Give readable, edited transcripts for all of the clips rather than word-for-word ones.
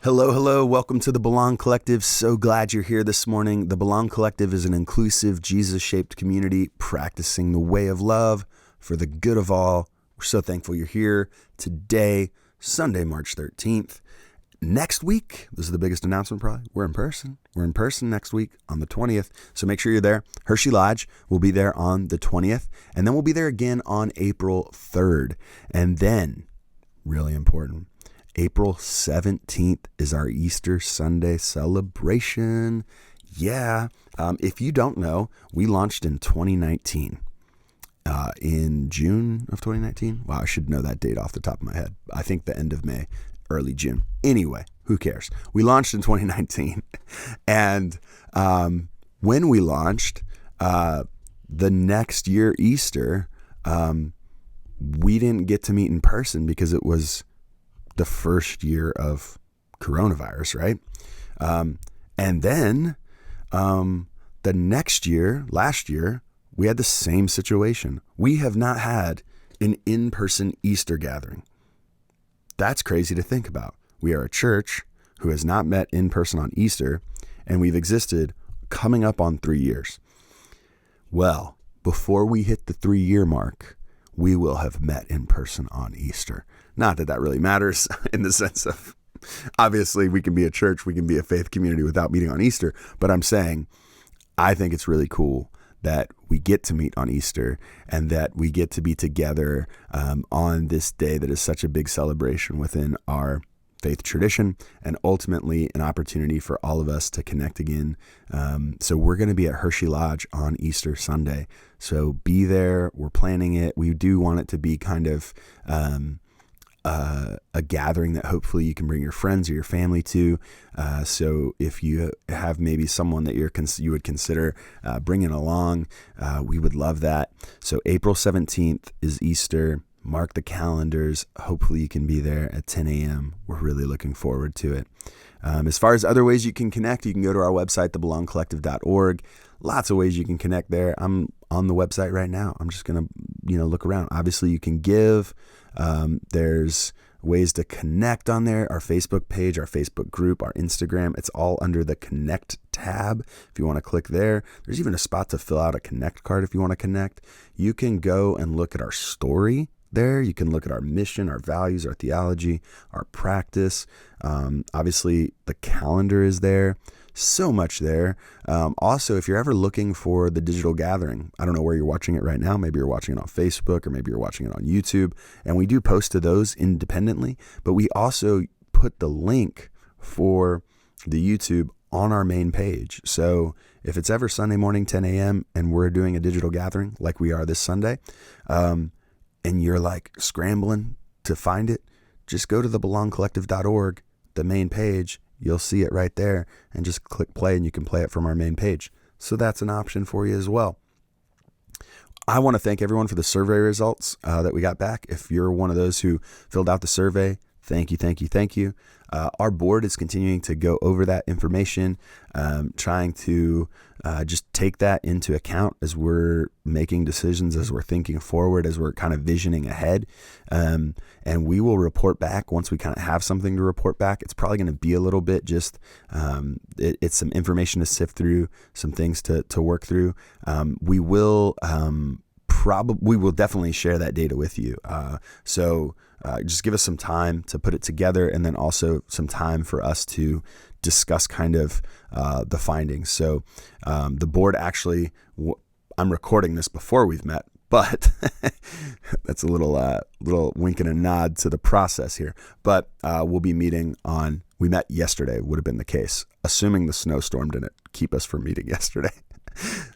Hello, hello. Welcome to the Belong Collective. So glad you're here this morning. The Belong Collective is an inclusive, Jesus-shaped community practicing the way of love for the good of all. We're so thankful you're here today, Sunday, March 13th. Next week, this is the biggest announcement probably, we're in person. We're in person next week on the 20th. So make sure you're there. Hershey Lodge will be there on the 20th. And then we'll be there again on April 3rd. And then, really important, April 17th is our Easter Sunday celebration. Yeah. If you don't know, we launched in 2019. In June of 2019. Wow, I should know that date off the top of my head. I think the end of May, early June. Anyway, who cares? We launched in 2019. And when we launched, the next year, Easter, we didn't get to meet in person because it was the first year of coronavirus, right? And then the next year, last year, we had the same situation. We have not had an in-person Easter gathering. That's crazy to think about. We are a church who has not met in person on Easter, and we've existed coming up on 3 years. Well, before we hit the 3-year mark, we will have met in person on Easter. Not that that really matters in the sense of, obviously we can be a church, we can be a faith community without meeting on Easter. But I'm saying, I think it's really cool that we get to meet on Easter and that we get to be together on this day that is such a big celebration within our faith tradition, and ultimately an opportunity for all of us to connect again. So we're going to be at Hershey Lodge on Easter Sunday. So be there. We're planning it. We do want it to be kind of a gathering that hopefully you can bring your friends or your family to. So if you have maybe someone that you would consider bringing along, we would love that. So April 17th is Easter. Mark the calendars. Hopefully you can be there at 10 a.m. We're really looking forward to it. As far as other ways you can connect, you can go to our website, thebelongcollective.org. Lots of ways you can connect there. I'm on the website right now. I'm just going to, look around. Obviously you can give. There's ways to connect on there. Our Facebook page, our Facebook group, our Instagram, it's all under the Connect tab. If you want to click there, there's even a spot to fill out a Connect card if you want to connect. You can go and look at our story there. You can look at our mission, our values, our theology, our practice. Obviously, the calendar is there. So much there. Also, if you're ever looking for the digital gathering, I don't know where you're watching it right now. Maybe you're watching it on Facebook or maybe you're watching it on YouTube. And we do post to those independently, but we also put the link for the YouTube on our main page. So if it's ever Sunday morning, 10 a.m. and we're doing a digital gathering like we are this Sunday, and you're like scrambling to find it, just go to thebelongcollective.org, the main page. You'll see it right there and just click play and you can play it from our main page. So that's an option for you as well. I want to thank everyone for the survey results that we got back. If you're one of those who filled out the survey, thank you, thank you, thank you. Our board is continuing to go over that information, trying to just take that into account as we're making decisions, as we're thinking forward, as we're kind of visioning ahead. And we will report back once we kind of have something to report back. It's probably going to be a little bit just, it's some information to sift through, some things to work through. We will definitely share that data with you. So just give us some time to put it together, and then also some time for us to discuss kind of the findings. So the board actually, I'm recording this before we've met, but that's a little wink and a nod to the process here. But we'll be meeting we met yesterday, would have been the case, assuming the snowstorm didn't keep us from meeting yesterday.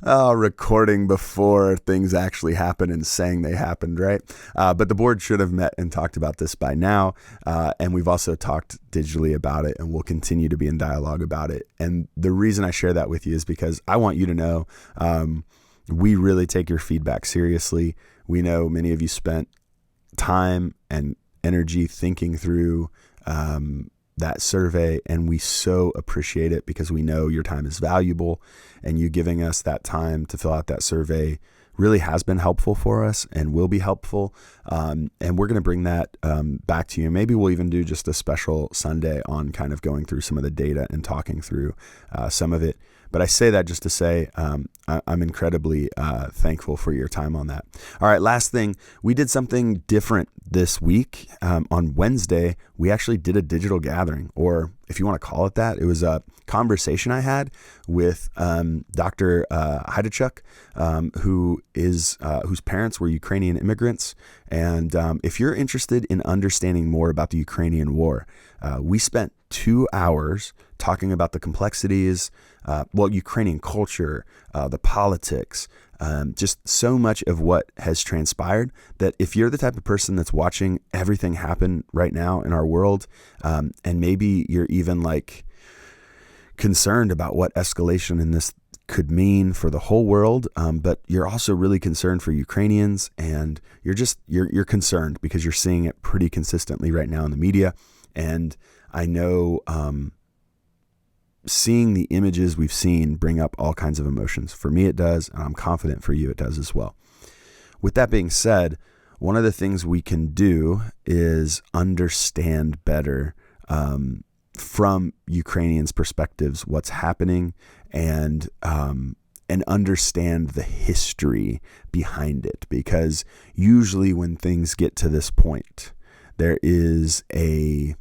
Recording before things actually happen and saying they happened, right? But the board should have met and talked about this by now. And we've also talked digitally about it, and we'll continue to be in dialogue about it. And the reason I share that with you is because I want you to know we really take your feedback seriously. We know many of you spent time and energy thinking through that survey, and we so appreciate it because we know your time is valuable, and you giving us that time to fill out that survey really has been helpful for us and will be helpful. And we're going to bring that back to you. Maybe we'll even do just a special Sunday on kind of going through some of the data and talking through some of it. But I say that just to say I'm incredibly thankful for your time on that. All right, last thing, we did something different this week. On Wednesday, we actually did a digital gathering, or if you want to call it that, it was a conversation I had with Dr. Haidachuk, whose parents were Ukrainian immigrants. And if you're interested in understanding more about the Ukrainian war, we spent 2 hours talking about the complexities, Ukrainian culture, the politics, just so much of what has transpired that if you're the type of person that's watching everything happen right now in our world, and maybe you're even like concerned about what escalation in this could mean for the whole world, but you're also really concerned for Ukrainians, and you're concerned because you're seeing it pretty consistently right now in the media. And I know seeing the images we've seen bring up all kinds of emotions. For me, it does, and I'm confident for you it does as well. With that being said, one of the things we can do is understand better from Ukrainians' perspectives what's happening, and understand the history behind it. Because usually when things get to this point, there is a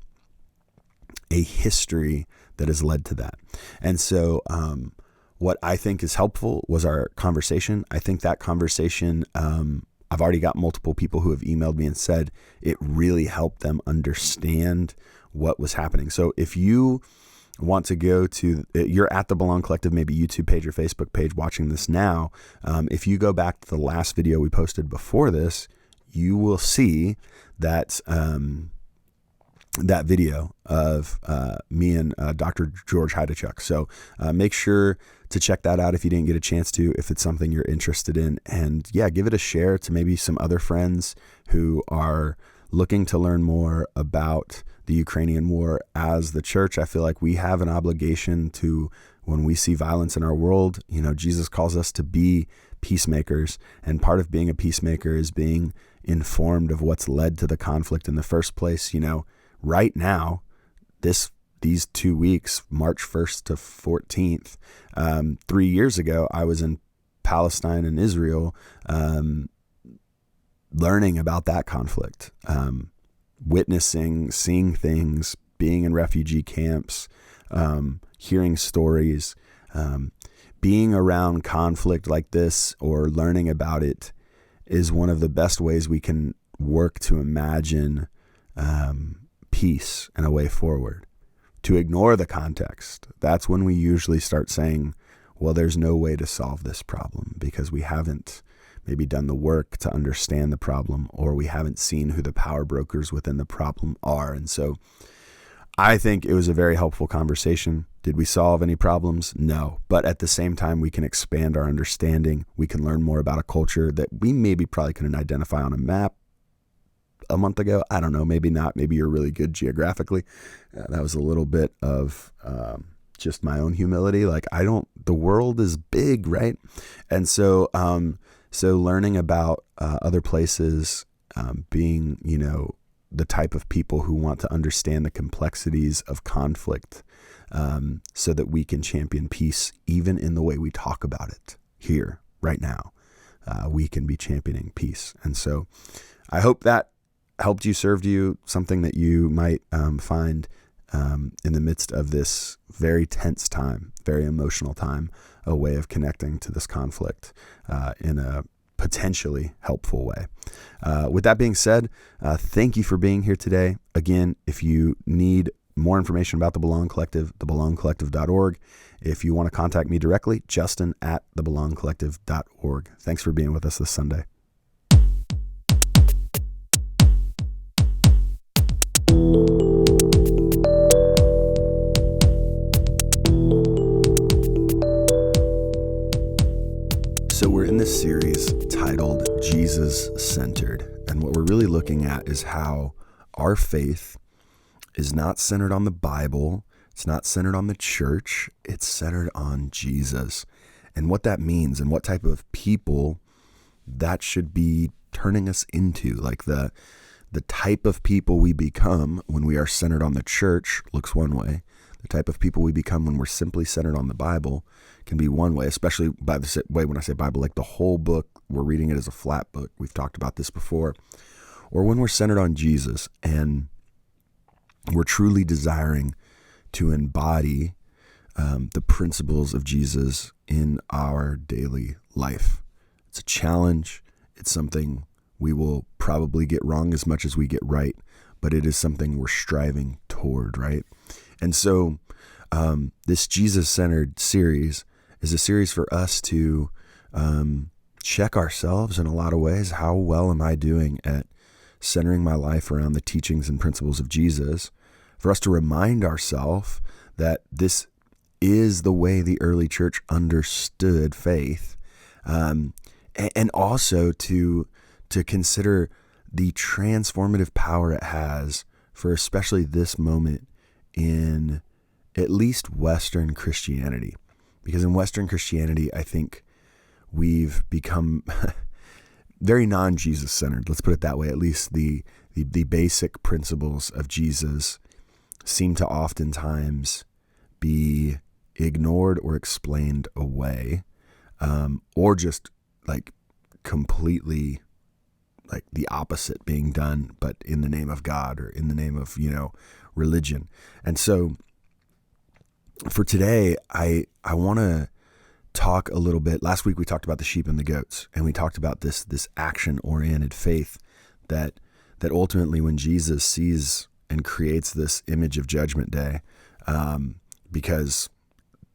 history that has led to that. And so what I think is helpful was our conversation. I think that conversation, I've already got multiple people who have emailed me and said it really helped them understand what was happening. So if you want to go to, you're at the Belong Collective, maybe YouTube page or Facebook page watching this now. If you go back to the last video we posted before this, you will see that that video of me and Dr. George Haidachuk. So make sure to check that out if you didn't get a chance to, if it's something you're interested in. And yeah, give it a share to maybe some other friends who are looking to learn more about the Ukrainian war. As the church, I feel like we have an obligation to, when we see violence in our world, Jesus calls us to be peacemakers. And part of being a peacemaker is being informed of what's led to the conflict in the first place. Right now, these 2 weeks, March 1st to 14th, 3 years ago, I was in Palestine and Israel, learning about that conflict, witnessing, seeing things, being in refugee camps, hearing stories, being around conflict like this or learning about it is one of the best ways we can work to imagine peace and a way forward. To ignore the context, that's when we usually start saying, well, there's no way to solve this problem because we haven't maybe done the work to understand the problem, or we haven't seen who the power brokers within the problem are. And so I think it was a very helpful conversation. Did we solve any problems? No. But at the same time, we can expand our understanding. We can learn more about a culture that we maybe probably couldn't identify on a map a month ago. I don't know, maybe not. Maybe you're really good geographically. That was a little bit of just my own humility. The world is big, right? And so, learning about other places, being, the type of people who want to understand the complexities of conflict, so that we can champion peace, even in the way we talk about it here right now. We can be championing peace. And so I hope that helped you, served you, something that you might find in the midst of this very tense time, very emotional time, a way of connecting to this conflict in a potentially helpful way. With that being said, thank you for being here today. Again, if you need more information about the Belong Collective, thebelongcollective.org. If you want to contact me directly, justin@thebelongcollective.org. Thanks for being with us this Sunday. So we're in this series titled Jesus Centered. And what we're really looking at is how our faith is not centered on the Bible. It's not centered on the church. It's centered on Jesus, and what that means and what type of people that should be turning us into. Like the type of people we become when we are centered on the church looks one way. The type of people we become when we're simply centered on the Bible can be one way, especially by the way, when I say Bible, like the whole book, we're reading it as a flat book. We've talked about this before. Or when we're centered on Jesus and we're truly desiring to embody the principles of Jesus in our daily life. It's a challenge. It's something we will probably get wrong as much as we get right, but it is something we're striving toward, right? And so this Jesus-centered series is a series for us to check ourselves in a lot of ways. How well am I doing at centering my life around the teachings and principles of Jesus? For us to remind ourselves that this is the way the early church understood faith, and also to consider the transformative power it has for especially this moment in at least Western Christianity. Because in Western Christianity, I think we've become very non-Jesus centered. Let's put it that way. At least the basic principles of Jesus seem to oftentimes be ignored or explained away, or just like completely like the opposite being done, but in the name of God or in the name of, religion. And so for today, I want to talk a little bit. Last week we talked about the sheep and the goats, and we talked about this action-oriented faith that ultimately when Jesus sees and creates this image of Judgment Day, because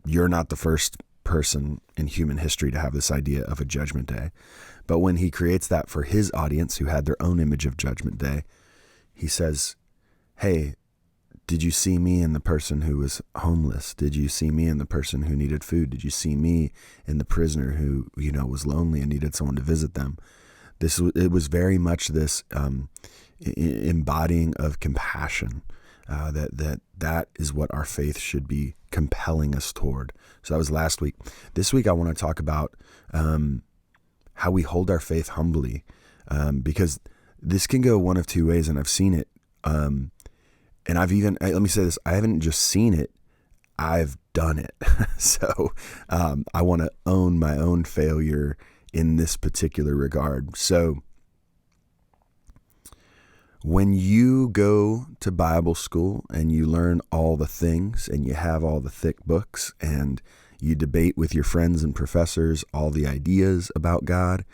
you're not the first person in human history to have this idea of a Judgment Day. But when he creates that for his audience who had their own image of Judgment Day, he says, hey, did you see me in the person who was homeless? Did you see me in the person who needed food? Did you see me in the prisoner who, was lonely and needed someone to visit them? It was very much this embodying of compassion, that is what our faith should be compelling us toward. So that was last week. This week I want to talk about how we hold our faith humbly, because this can go one of two ways, and I've seen it. And let me say this, I haven't just seen it, I've done it. So I want to own my own failure in this particular regard. So when you go to Bible school and you learn all the things and you have all the thick books and you debate with your friends and professors all the ideas about God,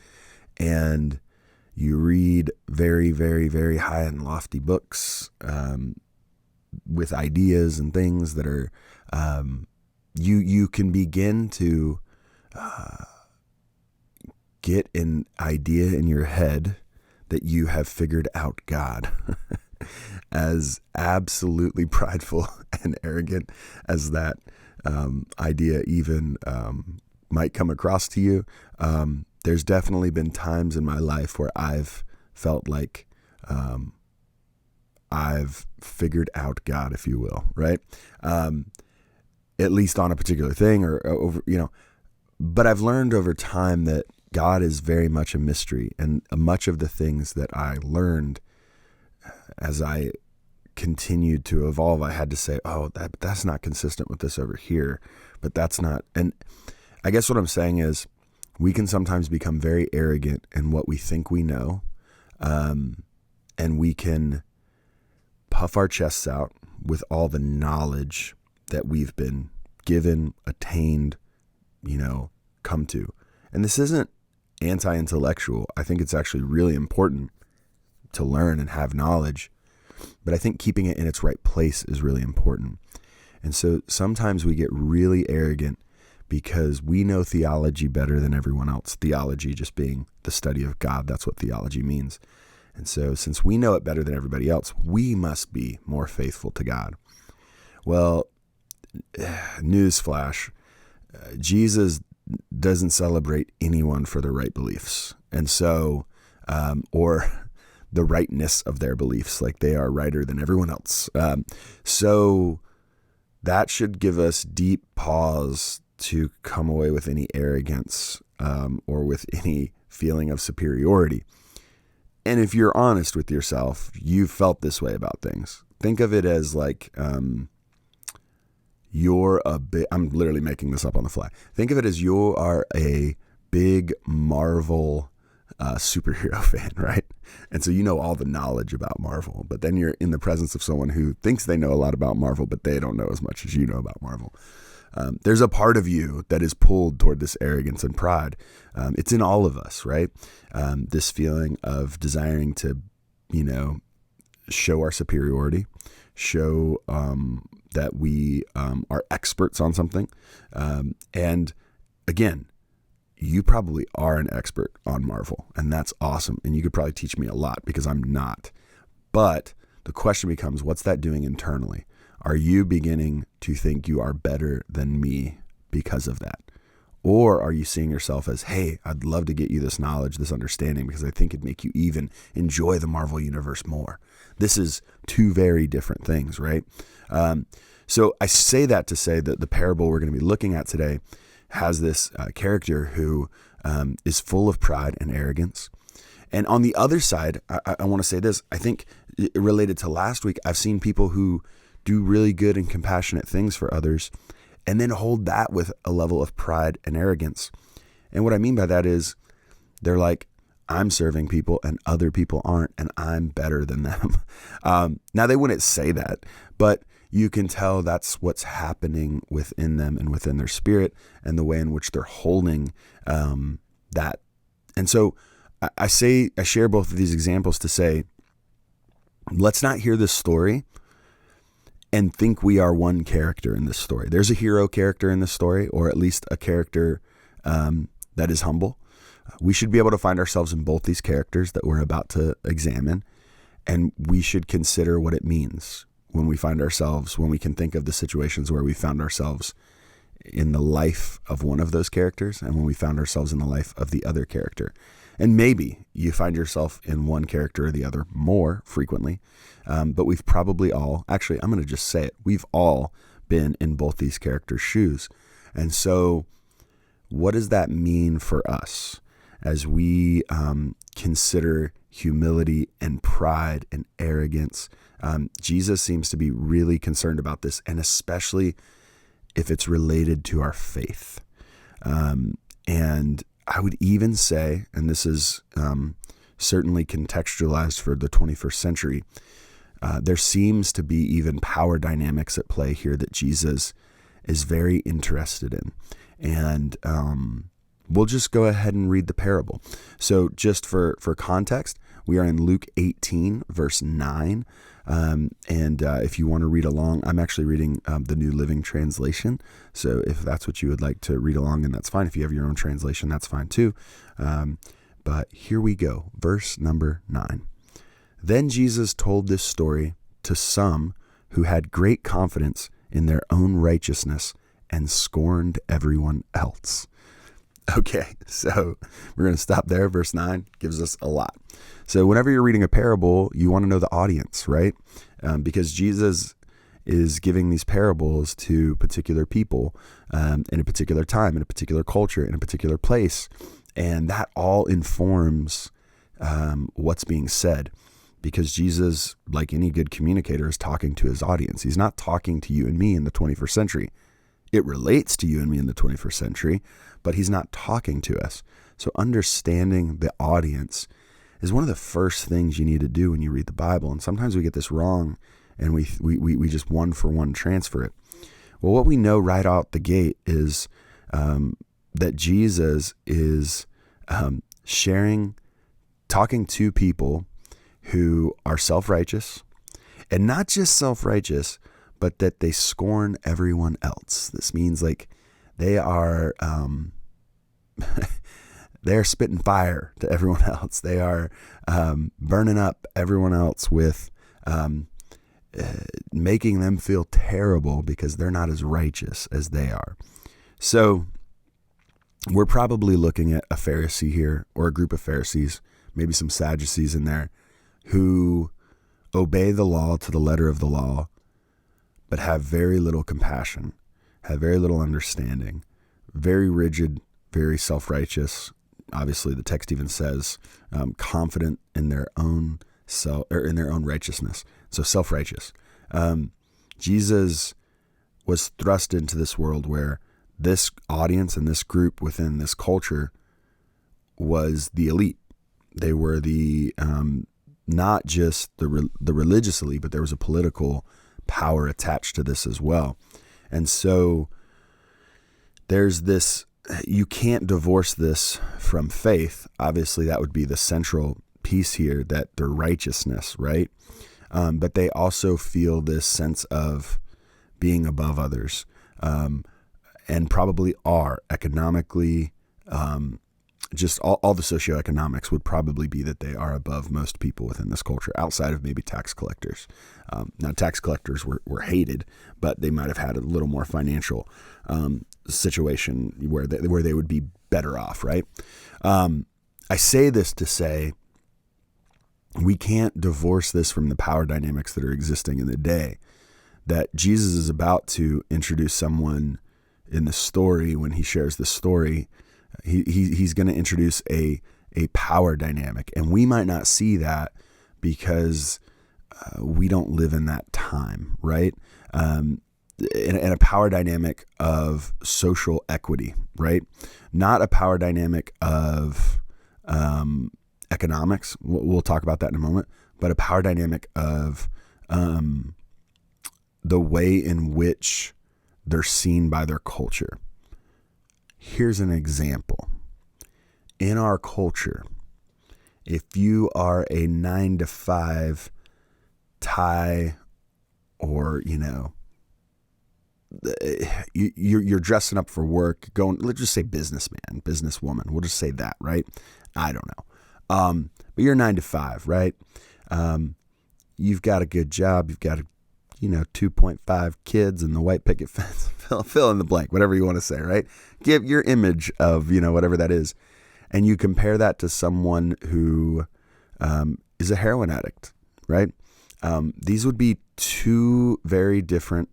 and you read very, very, very high and lofty books with ideas and things that are, you can begin to get an idea in your head that you have figured out God. As absolutely prideful and arrogant as that idea even might come across to you, there's definitely been times in my life where I've felt like I've figured out God, if you will, right? At least on a particular thing or over, but I've learned over time that God is very much a mystery, and much of the things that I learned as I continued to evolve, I had to say, oh, that's not consistent with this over here, but that's not. And I guess what I'm saying is we can sometimes become very arrogant in what we think we know, and we can puff our chests out with all the knowledge that we've been given, attained, come to. And this isn't anti-intellectual. I think it's actually really important to learn and have knowledge, but I think keeping it in its right place is really important. And so sometimes we get really arrogant because we know theology better than everyone else. Theology just being the study of God. That's what theology means. And so since we know it better than everybody else, we must be more faithful to God. Well, newsflash, Jesus doesn't celebrate anyone for their right beliefs. And so, or the rightness of their beliefs, like they are righter than everyone else. So that should give us deep pause to come away with any arrogance, or with any feeling of superiority. And if you're honest with yourself, you've felt this way about things. Think of it as like I'm literally making this up on the fly. Think of it as you are a big Marvel superhero fan, right? And so you know all the knowledge about Marvel, but then you're in the presence of someone who thinks they know a lot about Marvel, but they don't know as much as you know about Marvel. There's a part of you that is pulled toward this arrogance and pride. It's in all of us, right? This feeling of desiring to, show our superiority, show that we are experts on something. And again, you probably are an expert on Marvel, and that's awesome. And you could probably teach me a lot because I'm not. But the question becomes, what's that doing internally? Are you beginning to think you are better than me because of that? Or are you seeing yourself as, hey, I'd love to get you this knowledge, this understanding, because I think it'd make you even enjoy the Marvel universe more. This is two very different things, right? So I say that to say that the parable we're going to be looking at today has this character who is full of pride and arrogance. And on the other side, I want to say this. I think related to last week, I've seen people who do really good and compassionate things for others and then hold that with a level of pride and arrogance. And what I mean by that is they're like, I'm serving people and other people aren't, and I'm better than them. Now, they wouldn't say that, but you can tell that's what's happening within them and within their spirit and the way in which they're holding that. And so I share both of these examples to say, let's not hear this story and think we are one character in this story. There's a hero character in this story, or at least a character that is humble. We should be able to find ourselves in both these characters that we're about to examine, and we should consider what it means when we can think of the situations where we found ourselves in the life of one of those characters and when we found ourselves in the life of the other character. And maybe you find yourself in one character or the other more frequently, but we've probably all, actually, I'm going to just say it, we've all been in both these characters' shoes. And so what does that mean for us as we consider humility and pride and arrogance? Jesus seems to be really concerned about this, and especially if it's related to our faith. And I would even say, and this is certainly contextualized for the 21st century, there seems to be even power dynamics at play here that Jesus is very interested in. And we'll just go ahead and read the parable. So just for context, we are in Luke 18, verse 9. And if you want to read along, I'm actually reading the New Living Translation. So if that's what you would like to read along, and that's fine. If you have your own translation, that's fine too. But here we go. Verse number 9. Then Jesus told this story to some who had great confidence in their own righteousness and scorned everyone else. Okay, so we're going to stop there. Verse 9 gives us a lot. So whenever you're reading a parable, you want to know the audience, right? Because Jesus is giving these parables to particular people in a particular time, in a particular culture, in a particular place. And that all informs what's being said. Because Jesus, like any good communicator, is talking to his audience. He's not talking to you and me in the 21st century. It relates to you and me in the 21st century, but he's not talking to us. So understanding the audience is one of the first things you need to do when you read the Bible. And sometimes we get this wrong and we just one for one transfer it. Well, what we know right out the gate is that Jesus is talking to people who are self-righteous, and not just self-righteous, but that they scorn everyone else. This means like they are they're spitting fire to everyone else. They are burning up everyone else with making them feel terrible because they're not as righteous as they are. So we're probably looking at a Pharisee here, or a group of Pharisees, maybe some Sadducees in there, who obey the law to the letter of the law, but have very little compassion, have very little understanding, very rigid, very self-righteous, obviously the text even says, confident in their own self, or in their own righteousness. So self-righteous. Jesus was thrust into this world where this audience and this group within this culture was the elite. They were the not just the religious elite, but there was a political power attached to this as well. And so there's this, you can't divorce this from faith. Obviously, that would be the central piece here, that their righteousness, right? But they also feel this sense of being above others, and probably are economically, just all the socioeconomics would probably be that they are above most people within this culture, outside of maybe tax collectors. Now, tax collectors were hated, but they might have had a little more financial situation where they would be better off, right? I say this to say we can't divorce this from the power dynamics that are existing in the day, that Jesus is about to introduce someone in the story. When he shares the story, he's going to introduce a power dynamic, and we might not see that because we don't live in that time, right? In a power dynamic of social equity, right? Not a power dynamic of economics. We'll talk about that in a moment, but a power dynamic of the way in which they're seen by their culture. Here's an example. In our culture, if you are a 9-to-5 tie, or, you're dressing up for work, let's just say businessman, businesswoman. We'll just say that, right? I don't know. But you're 9-to-5, right? You've got a good job. You've got 2.5 kids and the white picket fence, fill in the blank, whatever you want to say, right? Give your image of, whatever that is. And you compare that to someone who is a heroin addict, right? These would be two very different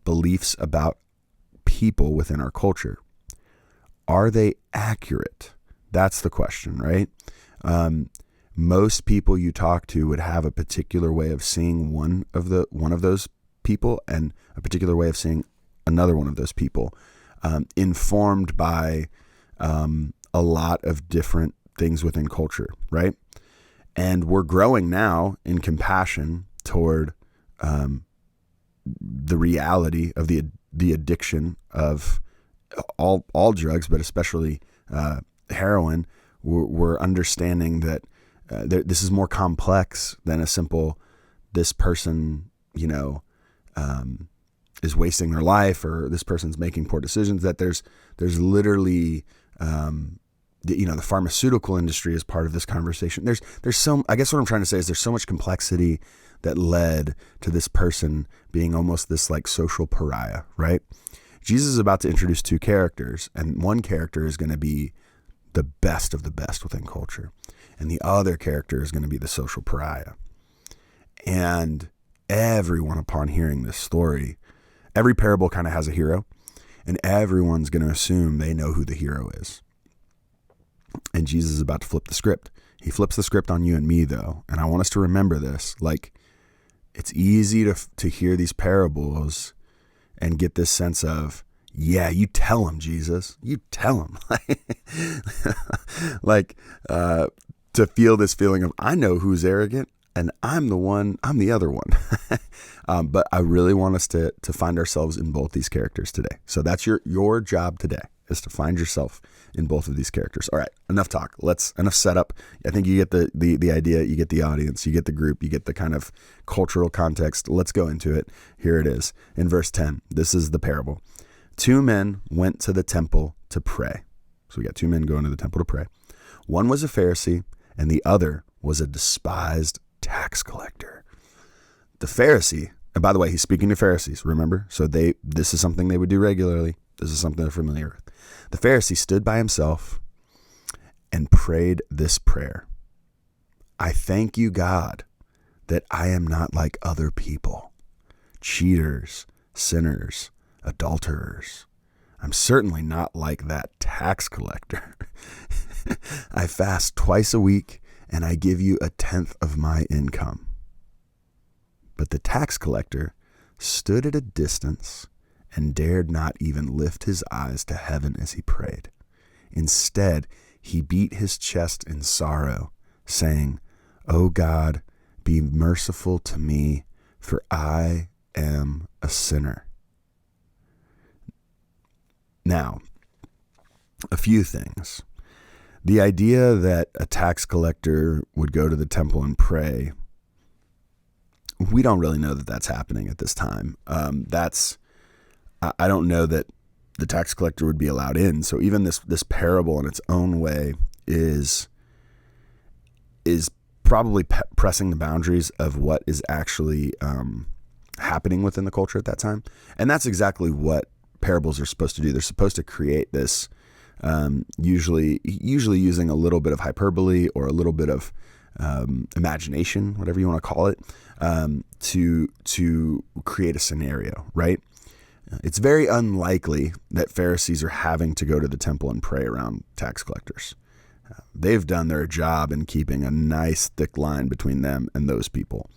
beliefs about people within our culture. Are they accurate? That's the question, right? Most people you talk to would have a particular way of seeing one of those people, and a particular way of seeing another one of those people, informed by a lot of different things within culture, right? And we're growing now in compassion toward the reality of the addiction of all drugs, but especially heroin. We're understanding that this is more complex than a simple, this person, is wasting their life, or this person's making poor decisions. That there's literally, the pharmaceutical industry is part of this conversation. I guess what I'm trying to say is there's so much complexity that led to this person being almost this like social pariah, right? Jesus is about to introduce two characters, and one character is going to be the best of the best within culture, and the other character is going to be the social pariah. And everyone, upon hearing this story, every parable kind of has a hero, and everyone's going to assume they know who the hero is. And Jesus is about to flip the script. He flips the script on you and me, though, and I want us to remember this. Like, it's easy to hear these parables and get this sense of, yeah, you tell him, Jesus. You tell him. To feel this feeling of, I know who's arrogant, and I'm the other one. But I really want us to find ourselves in both these characters today. So that's your job today, is to find yourself in both of these characters. All right, enough talk. Enough setup. I think you get the idea, you get the audience, you get the group, you get the kind of cultural context. Let's go into it. Here it is. In verse 10, this is the parable. 2 men went to the temple to pray. So we got 2 men going to the temple to pray. One was a Pharisee, and the other was a despised tax collector. The Pharisee, and by the way, he's speaking to Pharisees, remember? So this is something they would do regularly. This is something they're familiar with. The Pharisee stood by himself and prayed this prayer. I thank you, God, that I am not like other people, cheaters, sinners, adulterers, I'm certainly not like that tax collector. I fast twice a week and I give you 1/10 of my income. But the tax collector stood at a distance and dared not even lift his eyes to heaven as he prayed. Instead, he beat his chest in sorrow, saying, "O God, be merciful to me, for I am a sinner." Now, a few things. The idea that a tax collector would go to the temple and pray, we don't really know that that's happening at this time. I don't know that the tax collector would be allowed in. So even this parable in its own way is probably pressing the boundaries of what is actually happening within the culture at that time. And that's exactly what parables are supposed to do. They're supposed to create this, usually using a little bit of hyperbole or a little bit of imagination, whatever you want to call it, to create a scenario, right? It's very unlikely that Pharisees are having to go to the temple and pray around tax collectors. They've done their job in keeping a nice thick line between them and those people.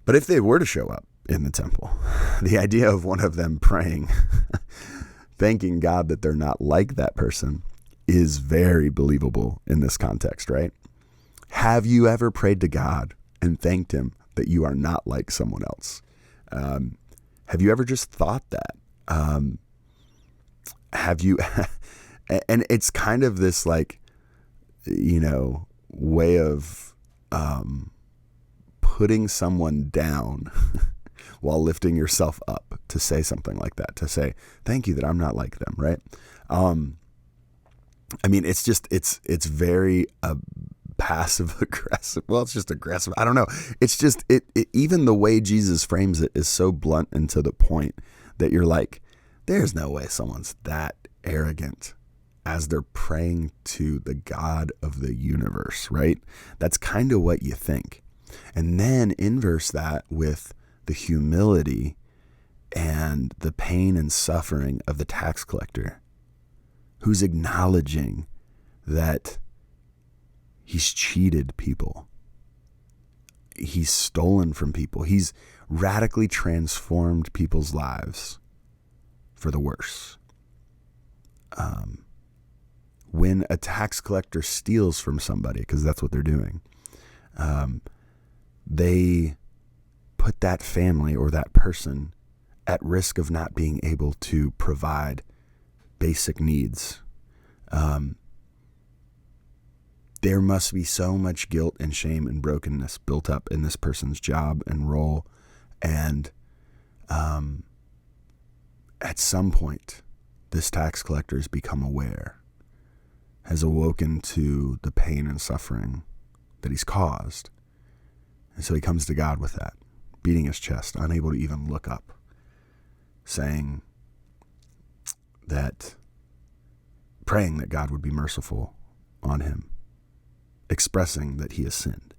But if they were to show up in the temple, the idea of one of them praying, thanking God that they're not like that person, is very believable in this context, right? Have you ever prayed to God and thanked him that you are not like someone else? Have you ever just thought that? Have you, and it's kind of this like, way of putting someone down while lifting yourself up to say something like that, to say, thank you that I'm not like them, right? It's very passive aggressive. Well, it's just aggressive. I don't know. It's just, even the way Jesus frames it is so blunt and to the point that you're like, there's no way someone's that arrogant as they're praying to the God of the universe, right? That's kind of what you think. And then inverse that with the humility and the pain and suffering of the tax collector, who's acknowledging that he's cheated people. He's stolen from people. He's radically transformed people's lives for the worse. When a tax collector steals from somebody, because that's what they're doing, they put that family or that person at risk of not being able to provide basic needs. There must be so much guilt and shame and brokenness built up in this person's job and role. And at some point, this tax collector has become aware, has awoken to the pain and suffering that he's caused. And so he comes to God with that, beating his chest, unable to even look up, saying that, praying that God would be merciful on him, expressing that he has sinned.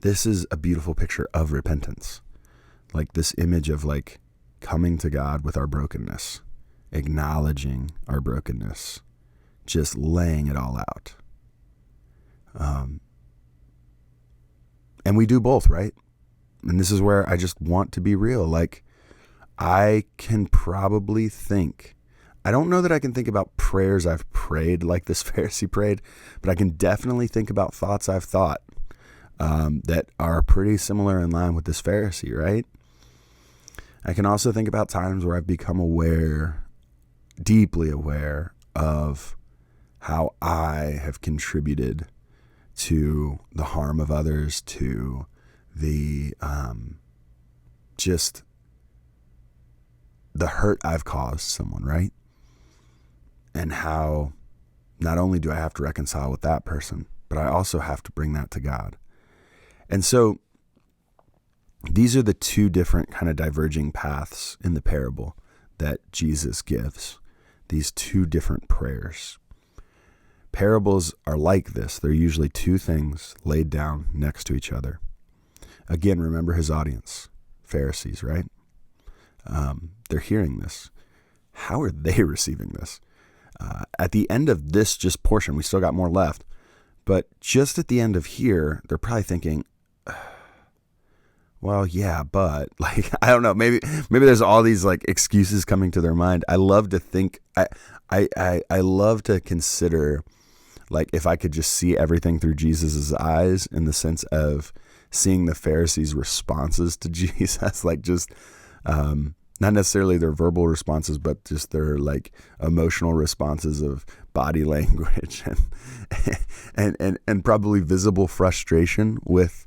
This is a beautiful picture of repentance. Like this image of like coming to God with our brokenness, acknowledging our brokenness, just laying it all out. And we do both, right? And this is where I just want to be real. Like, I can probably think, I don't know that I can think about prayers I've prayed like this Pharisee prayed, but I can definitely think about thoughts I've thought that are pretty similar in line with this Pharisee, right? I can also think about times where I've become aware, deeply aware of how I have contributed to the harm of others, to the just the hurt I've caused someone, right? And how not only do I have to reconcile with that person, but I also have to bring that to God. And so these are the two different kind of diverging paths in the parable that Jesus gives, these two different prayers. Parables are like this. They're usually two things laid down next to each other. Again, remember his audience, Pharisees, right? They're hearing this. how are they receiving this? At the end of this just portion, we still got more left, but just at the end of here, they're probably thinking, well, yeah, but like, I don't know, maybe there's all these like excuses coming to their mind. I love to think, I love to consider, like, if I could just see everything through Jesus's eyes, in the sense of seeing the Pharisees' responses to Jesus, like just, not necessarily their verbal responses, but just their like emotional responses of body language and probably visible frustration with,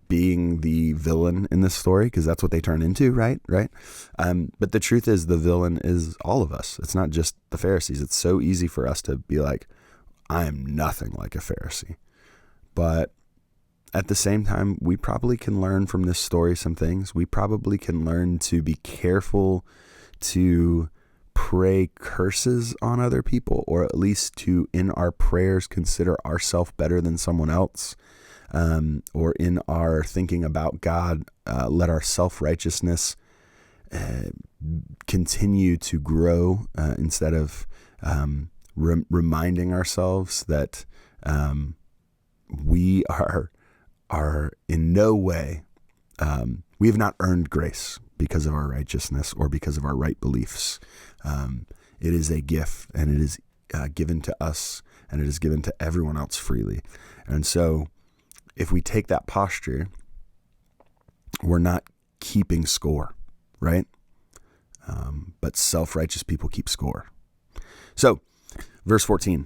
being the villain in this story, because that's what they turn into, right? But the truth is, the villain is all of us. It's not just the Pharisees. It's so easy for us to be like, I am nothing like a Pharisee. But at the same time, we probably can learn from this story some things. We probably can learn to be careful to pray curses on other people, or at least to, in our prayers, consider ourselves better than someone else. Or in our thinking about God, let our self-righteousness continue to grow, instead of reminding ourselves that we are in no way, we have not earned grace because of our righteousness or because of our right beliefs. It is a gift, and it is given to us, and it is given to everyone else freely. And so if we take that posture, we're not keeping score, right? But self-righteous people keep score. So verse 14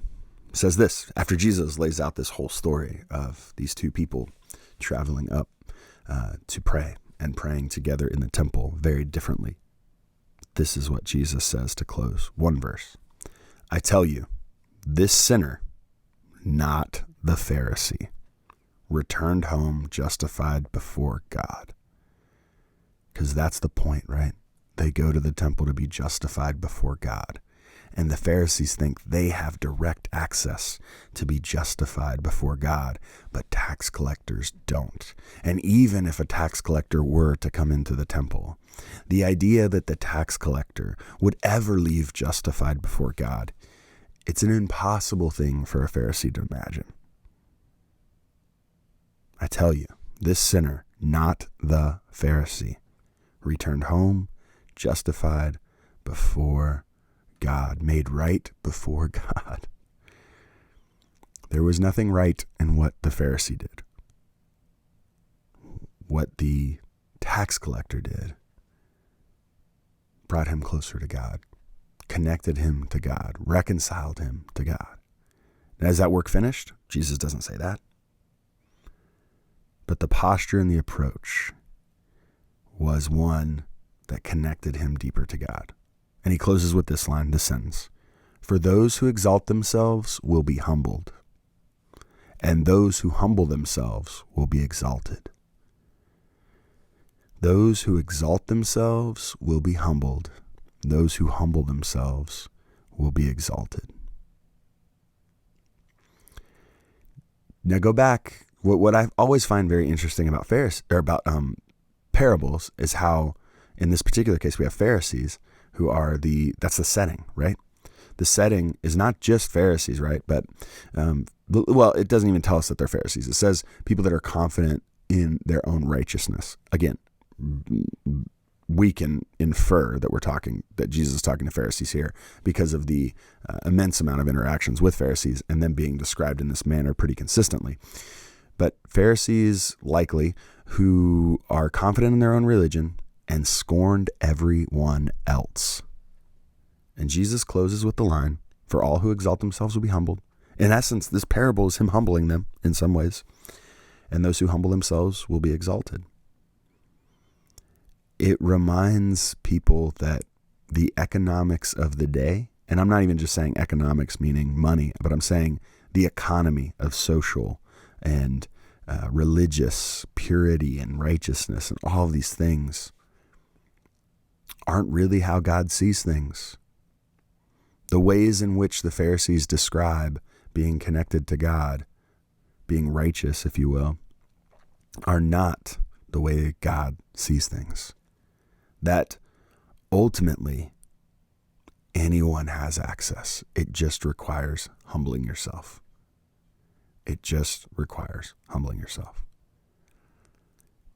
says this: after Jesus lays out this whole story of these two people traveling up to pray and praying together in the temple very differently, this is what Jesus says to close one verse. I tell you, this sinner, not the Pharisee, returned home justified before God. Because that's the point, right? They go to the temple to be justified before God. And the Pharisees think they have direct access to be justified before God, but tax collectors don't. And even if a tax collector were to come into the temple, the idea that the tax collector would ever leave justified before God, it's an impossible thing for a Pharisee to imagine. I tell you, this sinner, not the Pharisee, returned home justified before God, made right before God. There was nothing right in what the Pharisee did. What the tax collector did brought him closer to God, connected him to God, reconciled him to God. And is that work finished? Jesus doesn't say that. But the posture and the approach was one that connected him deeper to God. And he closes with this line, this sentence: for those who exalt themselves will be humbled, and those who humble themselves will be exalted. Those who exalt themselves will be humbled. Those who humble themselves will be exalted. Now go back. What I always find very interesting about parables is how, in this particular case, we have Pharisees who are that's the setting, right? The setting is not just Pharisees, right? But, well, it doesn't even tell us that they're Pharisees. It says people that are confident in their own righteousness. Again, we can infer that Jesus is talking to Pharisees here because of the immense amount of interactions with Pharisees and them being described in this manner pretty consistently. But Pharisees, likely, who are confident in their own religion and scorned everyone else. And Jesus closes with the line, for all who exalt themselves will be humbled. In essence, this parable is him humbling them in some ways. And those who humble themselves will be exalted. It reminds people that the economics of the day, and I'm not even just saying economics meaning money, but I'm saying the economy of social and religious purity and righteousness and all of these things aren't really how God sees things. The ways in which the Pharisees describe being connected to God, being righteous, if you will, are not the way God sees things. That ultimately Anyone has access. It just requires humbling yourself. It just requires humbling yourself.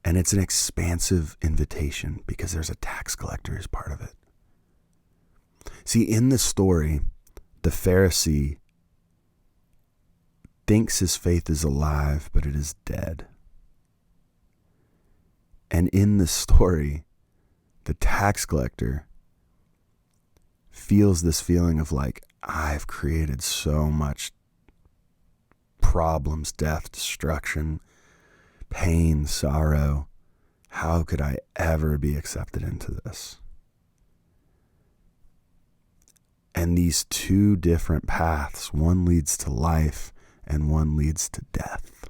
And it's an expansive invitation because there's a tax collector as part of it. See, in the story, the Pharisee thinks his faith is alive, but it is dead. And in the story, the tax collector feels this feeling of like, I've created so much problems, death, destruction, pain, sorrow. How could I ever be accepted into this? And these two different paths, one leads to life and one leads to death.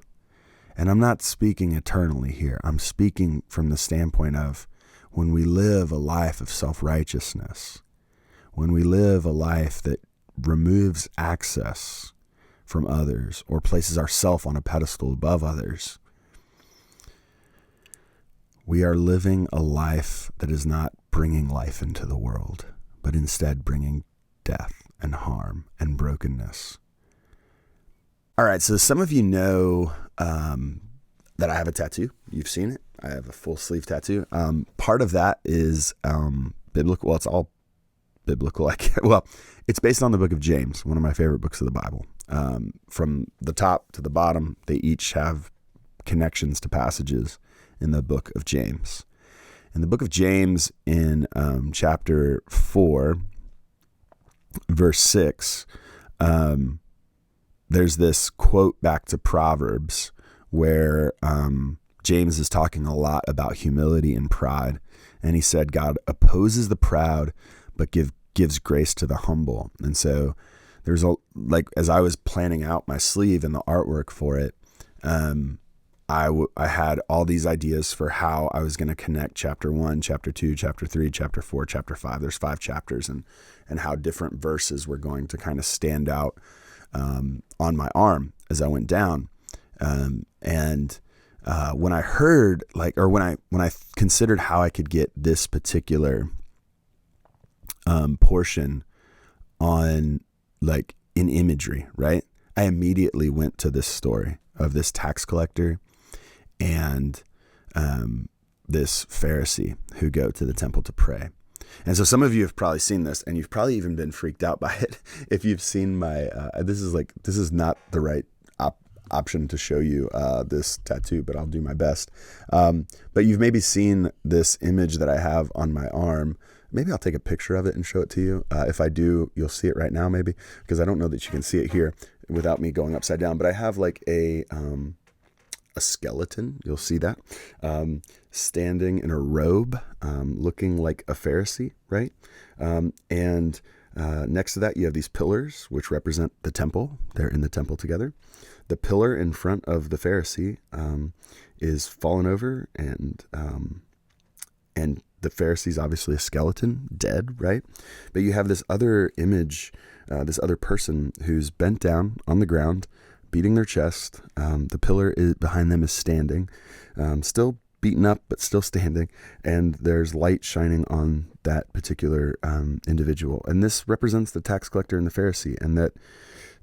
And I'm not speaking eternally here. I'm speaking from the standpoint of when we live a life of self-righteousness, when we live a life that removes access from others or places ourselves on a pedestal above others, we are living a life that is not bringing life into the world, but instead bringing death and harm and brokenness. All right, so some of you know that I have a tattoo. You've seen it. I have a full sleeve tattoo. Part of that is biblical. Well, it's all biblical. It's based on the book of James, one of my favorite books of the Bible. From the top to the bottom, they each have connections to passages in the book of James. In the book of James, in chapter 4, verse 6, there's this quote back to Proverbs where James is talking a lot about humility and pride. And he said, God opposes the proud, but gives grace to the humble. And so there's as I was planning out my sleeve and the artwork for it, I had all these ideas for how I was going to connect chapter 1, chapter 2, chapter 3, chapter 4, chapter 5. There's 5 chapters, and how different verses were going to kind of stand out on my arm as I went down. When I heard when I considered how I could get this particular portion on in imagery, right? I immediately went to this story of this tax collector and this Pharisee who go to the temple to pray. And so some of you have probably seen this, and you've probably even been freaked out by it. If you've seen my, this is not the right option to show you this tattoo, but I'll do my best. But you've maybe seen this image that I have on my arm. Maybe I'll take a picture of it and show it to you. If I do, you'll see it right now, maybe, because I don't know that you can see it here without me going upside down. But I have a skeleton, you'll see that, standing in a robe, looking like a Pharisee, right? And next to that, you have these pillars, which represent the temple. They're in the temple together. The pillar in front of the Pharisee is fallen over, and the Pharisee's obviously a skeleton, dead, right? But you have this other image, this other person who's bent down on the ground, beating their chest. The pillar behind them is standing, still beaten up, but still standing. And there's light shining on that particular individual. And this represents the tax collector and the Pharisee, and that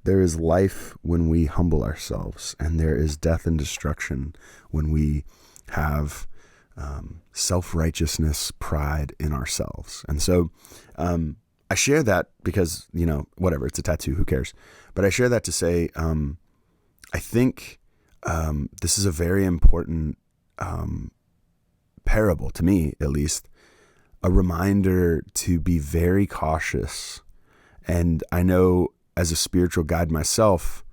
there is life when we humble ourselves, and there is death and destruction when we have self-righteousness, pride in ourselves. And so I share that because, whatever, it's a tattoo, who cares? But I share that to say, I think this is a very important parable, to me at least, a reminder to be very cautious. And I know as a spiritual guide myself,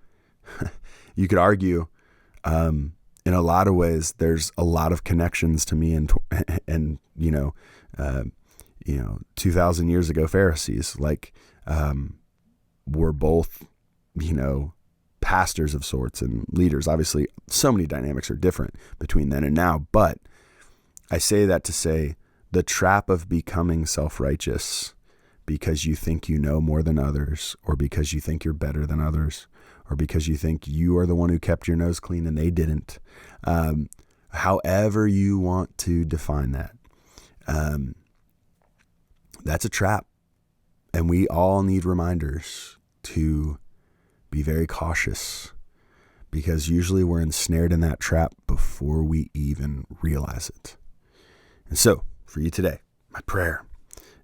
you could argue in a lot of ways there's a lot of connections to me and 2,000 years ago Pharisees were both pastors of sorts and leaders. Obviously, so many dynamics are different between then and now, but I say that to say the trap of becoming self-righteous because you think you know more than others, or because you think you're better than others, or because you think you are the one who kept your nose clean and they didn't. However you want to define that, that's a trap. And we all need reminders to be very cautious, because usually we're ensnared in that trap before we even realize it. And so, for you today, my prayer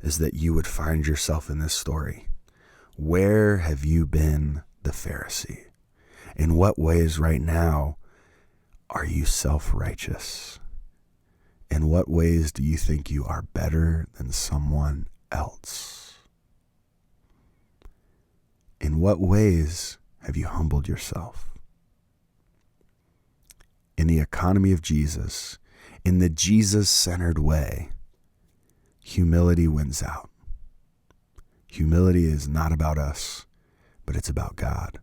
is that you would find yourself in this story. Where have you been the Pharisee? In what ways right now are you self-righteous? In what ways do you think you are better than someone else? In what ways have you humbled yourself? In the economy of Jesus, in the Jesus-centered way, humility wins out. Humility is not about us, but it's about God.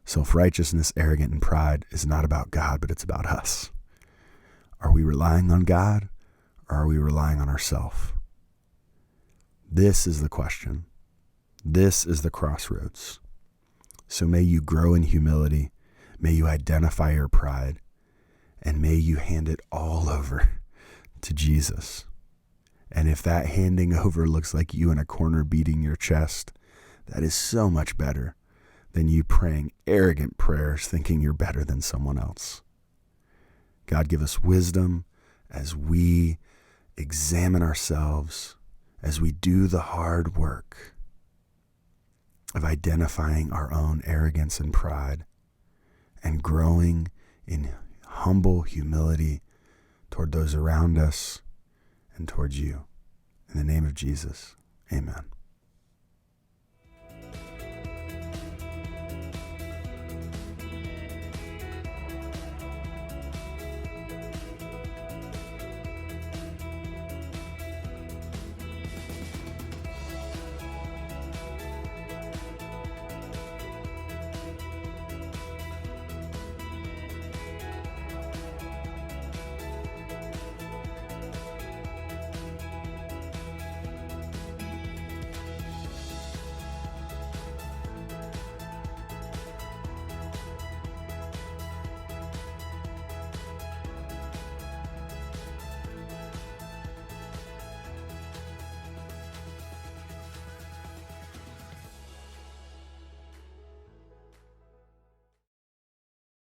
Self-righteousness, arrogance, and pride is not about God, but it's about us. Are we relying on God, or are we relying on ourselves? This is the question. This is the crossroads. So may you grow in humility. May you identify your pride. And may you hand it all over to Jesus. And if that handing over looks like you in a corner beating your chest, that is so much better than you praying arrogant prayers thinking you're better than someone else. God, give us wisdom as we examine ourselves, as we do the hard work of identifying our own arrogance and pride and growing in humble humility toward those around us and towards you. In the name of Jesus, amen.